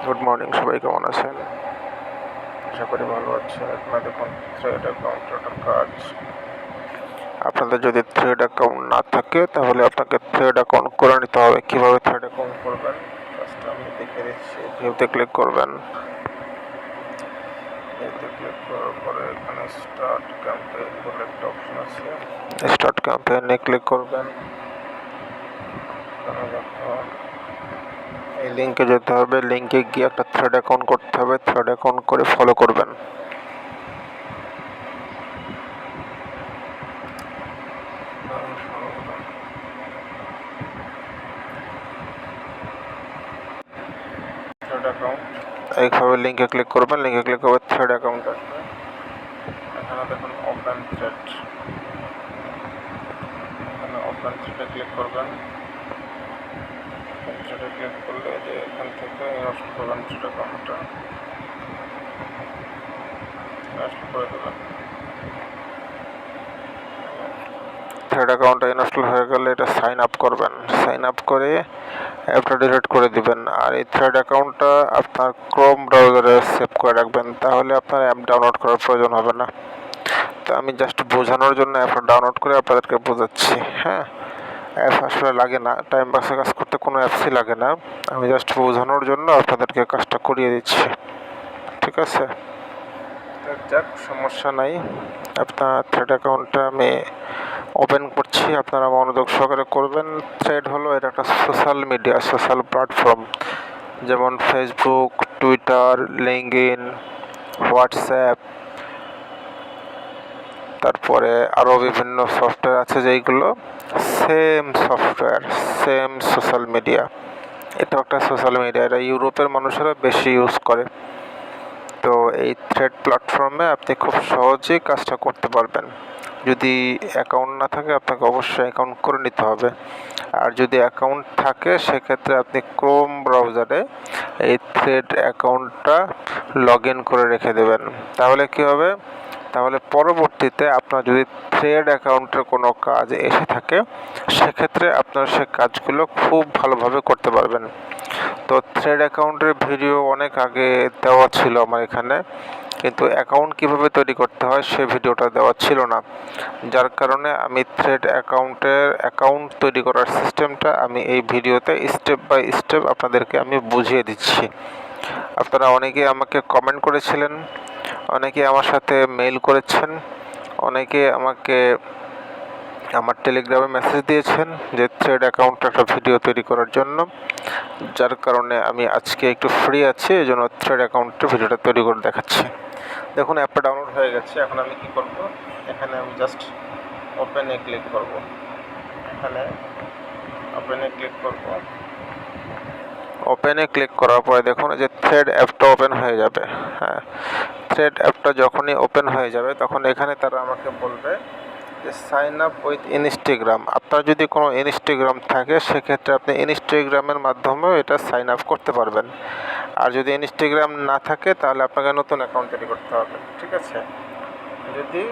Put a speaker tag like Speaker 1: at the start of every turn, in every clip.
Speaker 1: Good morning, সবাই কেমন আছেন? আশা করি ভালো আছেন। আপনারা দেখুন থ্রেড অ্যাকাউন্টের একটা কাজ। আপনাদের যদি থ্রেড অ্যাকাউন্ট না থাকে তাহলে আপনাকে থ্রেড অ্যাকাউন্ট করে নিতে হবে। কীভাবে থ্রেড অ্যাকাউন্ট করবেন কাজটা আমি দেখিয়ে দিচ্ছি। ভিউতে ক্লিক করবেন। ভিউতে ক্লিক করার পরে এখানে স্টার্ট ক্যাম্পেইন বলে একটা অপশন আছে, স্টার্ট ক্যাম্পেইনে ক্লিক করবেন। এই লিঙ্কে যেতে হবে, লিঙ্কে গিয়ে একটা থ্রেড অ্যাকাউন্ট করতে হবে, থ্রেড অ্যাকাউন্ট করে ফলো করবেন। থ্রেড অ্যাকাউন্ট এইভাবে লিঙ্কে ক্লিক করবেন, লিঙ্কে ক্লিক করবে থ্রেড অ্যাকাউন্ট আসবে। এখানে দেখুন ওপেন থ্রেড, এখানে ওপেন থ্রেডে ক্লিক করবেন। থ্রেডে ক্লিক করলে যে এখান থেকে ইনস্টল করবেন থ্রেড অ্যাকাউন্টটা, ইনস্টল করে দেবেন। থ্রেড অ্যাকাউন্টটা ইনস্টল হয়ে গেলে এটা সাইন আপ করবেন। সাইন আপ করে অ্যাপটা ডিলিট করে দিবেন। আর এই থ্রেড অ্যাকাউন্টটা আপনার ক্রোম ব্রাউজারে সেভ করে রাখবেন, তাহলে আপনার অ্যাপ ডাউনলোড করার প্রয়োজন হবে না। তো আমি জাস্ট বোঝানোর জন্য অ্যাপটা ডাউনলোড করে আপনাদেরকে বোঝাচ্ছি। হ্যাঁ, অ্যাপ আসলে লাগে না, টাইম পাসে কাজ করতে কোনো অ্যাপসই লাগে না। আমি জাস্ট বোঝানোর জন্য আপনাদেরকে কাজটা করিয়ে দিচ্ছি, ঠিক আছে? যাক, সমস্যা নাই। আপনার থ্রেড অ্যাকাউন্টটা আমি ওপেন করছি, আপনারা মনোযোগ সহকারে করবেন। থ্রেড হলো এটা একটা সোশ্যাল মিডিয়া, সোশ্যাল প্ল্যাটফর্ম, যেমন ফেসবুক, টুইটার, লিঙ্কডইন, হোয়াটসঅ্যাপ, তারপরে আরও বিভিন্ন সফটওয়্যার আছে যেইগুলো same software, same social media. এটা একটা সোশ্যাল মিডিয়া, এটা ইউরোপের মানুষেরা বেশি ইউজ করে। তো এই থ্রেড প্ল্যাটফর্মে আপনি খুব সহজেই কাজটা করতে পারবেন। যদি অ্যাকাউন্ট না থাকে আপনাকে অবশ্যই অ্যাকাউন্ট করে নিতে হবে। আর যদি অ্যাকাউন্ট থাকে সেক্ষেত্রে আপনি ক্রোম ব্রাউজারে এই থ্রেড অ্যাকাউন্টটা লগ ইন করে রেখে দেবেন। তাহলে কী হবে, তাহলে পরবর্তীতে আপনার যদি থ্রেড অ্যাকাউন্টের কোনো কাজ এসে থাকে সেক্ষেত্রে আপনার সে কাজগুলো খুব ভালোভাবে করতে পারবেন। তো থ্রেড অ্যাকাউন্টের ভিডিও অনেক আগে দেওয়া ছিল আমার এখানে, কিন্তু অ্যাকাউন্ট কীভাবে তৈরি করতে হয় সে ভিডিওটা দেওয়া ছিল না। যার কারণে আমি থ্রেড অ্যাকাউন্ট তৈরি করার সিস্টেমটা আমি এই ভিডিওতে স্টেপ বাই স্টেপ আপনাদেরকে আমি বুঝিয়ে দিচ্ছি। আপনারা অনেকেই আমাকে কমেন্ট করেছিলেন, অনেকে আমার সাথে মেইল করেছেন, অনেকে আমাকে আমার টেলিগ্রামে মেসেজ দিয়েছেন যে থ্রেড অ্যাকাউন্টে একটা ভিডিও তৈরি করার জন্য। যার কারণে আমি আজকে একটু ফ্রি আছি, এই জন্য থ্রেড অ্যাকাউন্টে ভিডিওটা তৈরি করে দেখাচ্ছি। দেখুন অ্যাপটা ডাউনলোড হয়ে গেছে। এখন আমি কি করব, এখানে আমি জাস্ট ওপেনে ক্লিক করব। এখানে ওপেনে ক্লিক করব। ওপেনে ক্লিক করার পরে দেখুন যে থ্রেড অ্যাপটা ওপেন হয়ে যাবে। হ্যাঁ, থ্রেড অ্যাপটা যখনই ওপেন হয়ে যাবে তখন এখানে তারা আমাকে বলবে যে সাইন আপ উইথ ইনস্টাগ্রাম। আপনার যদি কোনো ইনস্টাগ্রাম থাকে সেক্ষেত্রে আপনি ইনস্টাগ্রামের মাধ্যমেও এটা সাইন আপ করতে পারবেন। আর যদি ইনস্টাগ্রাম না থাকে তাহলে আপনাকে নতুন অ্যাকাউন্ট তৈরি করতে হবে, ঠিক আছে? যদি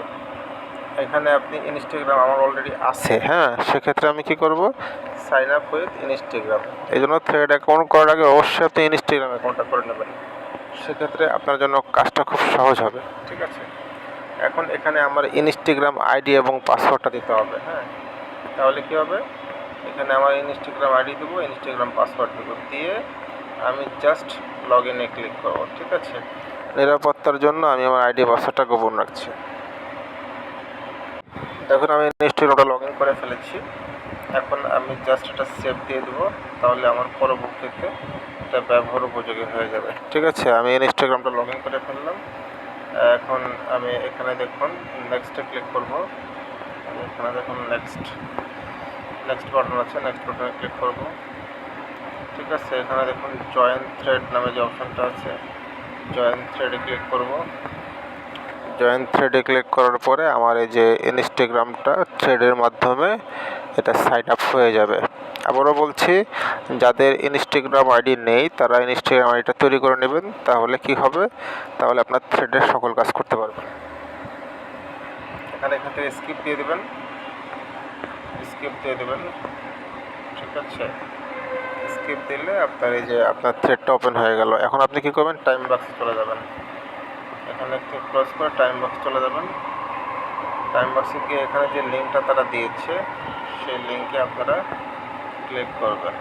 Speaker 1: এখানে আপনি ইনস্টাগ্রাম আমার অলরেডি আছে, হ্যাঁ, সেক্ষেত্রে আমি কি করব, সাইন আপ উইথ ইনস্টাগ্রাম। এই জন্য থ্রেড অ্যাকাউন্ট করার আগে অবশ্যই আপনি ইনস্টাগ্রাম অ্যাকাউন্টটা করে নেবেন, সেক্ষেত্রে আপনার জন্য কাজটা খুব সহজ হবে, ঠিক আছে? এখন এখানে আমার ইনস্টাগ্রাম আইডি এবং পাসওয়ার্ডটা দিতে হবে। হ্যাঁ, তাহলে কী হবে, এখানে আমার ইনস্টাগ্রাম আইডি দেবো, ইনস্টাগ্রাম পাসওয়ার্ড দেবো, দিয়ে আমি জাস্ট লগ ইনে ক্লিক করবো, ঠিক আছে? নিরাপত্তার জন্য আমি আমার আইডি পাসওয়ার্ডটা গোপন রাখছি। দেখুন আমি ইনস্টাগ্রামটা লগ ইন করে ফেলেছি। এখন আমি জাস্ট এটা সেভ দিয়ে দেবো, তাহলে আমার পরবর্তীতে এটা ব্যবহার উপযোগী হয়ে যাবে, ঠিক আছে? আমি ইনস্টাগ্রামটা লগ ইন করে ফেললাম। এখন আমি এখানে দেখুন নেক্সটে ক্লিক করব। এখানে দেখুন নেক্সট বাটন আছে, নেক্সট বাটনে ক্লিক করব, ঠিক আছে? এখানে দেখুন জয়েন থ্রেড নামে যে অপশানটা আছে, জয়েন থ্রেডে ক্লিক করব। জয়েন থ্রেডে ক্লিক করার পরে আমার এই যে ইনস্টাগ্রামটা থ্রেডের মাধ্যমে এটা সাইন আপ হয়ে যাবে। আবারও বলছি, যাদের ইনস্টাগ্রাম আইডি নেই তারা ইনস্টাগ্রাম আইডিটা তৈরি করে নেবেন, তাহলে কি হবে, তাহলে আপনার থ্রেডের সকল কাজ করতে পারবেন। এখান থেকে স্কিপ দিয়ে দেবেন, ঠিক আছে? স্কিপ দিলে আপনার এই যে আপনার থ্রেডটা ওপেন হয়ে গেল। এখন আপনি কী করবেন, টাইম বক্সে চলে যাবেন। এখানে একটু ক্লোজ করে টাইম বক্স চলে যাবেন। টাইম বক্সে গিয়ে এখানে যে লিঙ্কটা তারা দিয়েছে সেই লিঙ্কে আপনারা ক্লিক করবেন।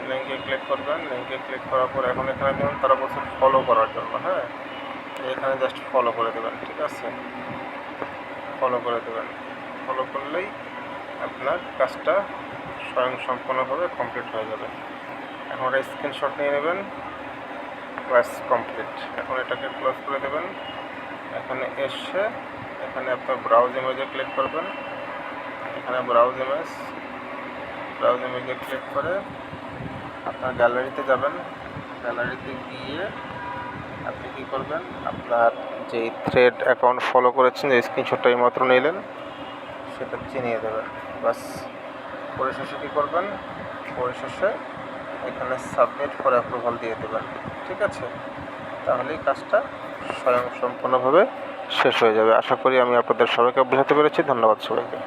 Speaker 1: লিঙ্কে ক্লিক করবেন। লিঙ্কে ক্লিক করার পর এখন এখানে যেমন তারা বলছে ফলো করার জন্য, হ্যাঁ, এখানে জাস্ট ফলো করে দেবেন। ঠিক আছে, ফলো করে দেবেন। ফলো করলেই আপনার কাজটা স্বয়ংসম্পূর্ণভাবে কমপ্লিট হয়ে যাবে। এখন একটা স্ক্রিনশট নিয়ে নেবেন, ক্লাস কমপ্লিট। এখন এটাকে ক্লোজ করে দেবেন। এখানে এসে এখানে আপনার ব্রাউজ ইমেজে ক্লিক করবেন। এখানে ব্রাউজ ইমেজে ক্লিক করে আপনার গ্যালারিতে যাবেন। গ্যালারিতে গিয়ে আপনি কী করবেন, আপনার যেই থ্রেড অ্যাকাউন্ট ফলো করেছেন, যে স্ক্রিনশটটা এই মাত্র নিলেন, সেটা চিনিয়ে দেবেন। বাস, পরিশেষে কী করবেন, পরিশেষে এখানে সাবমিট ফর অ্যাপ্রুভাল দিয়ে দেবেন। ঠিক আছে, তাহলেই কাজটা স্বয়ংসম্পূর্ণভাবে শেষ হয়ে যাবে। আশা করি আমি আপনাদের সবাইকে বোঝাতে পেরেছি। ধন্যবাদ সবাইকে।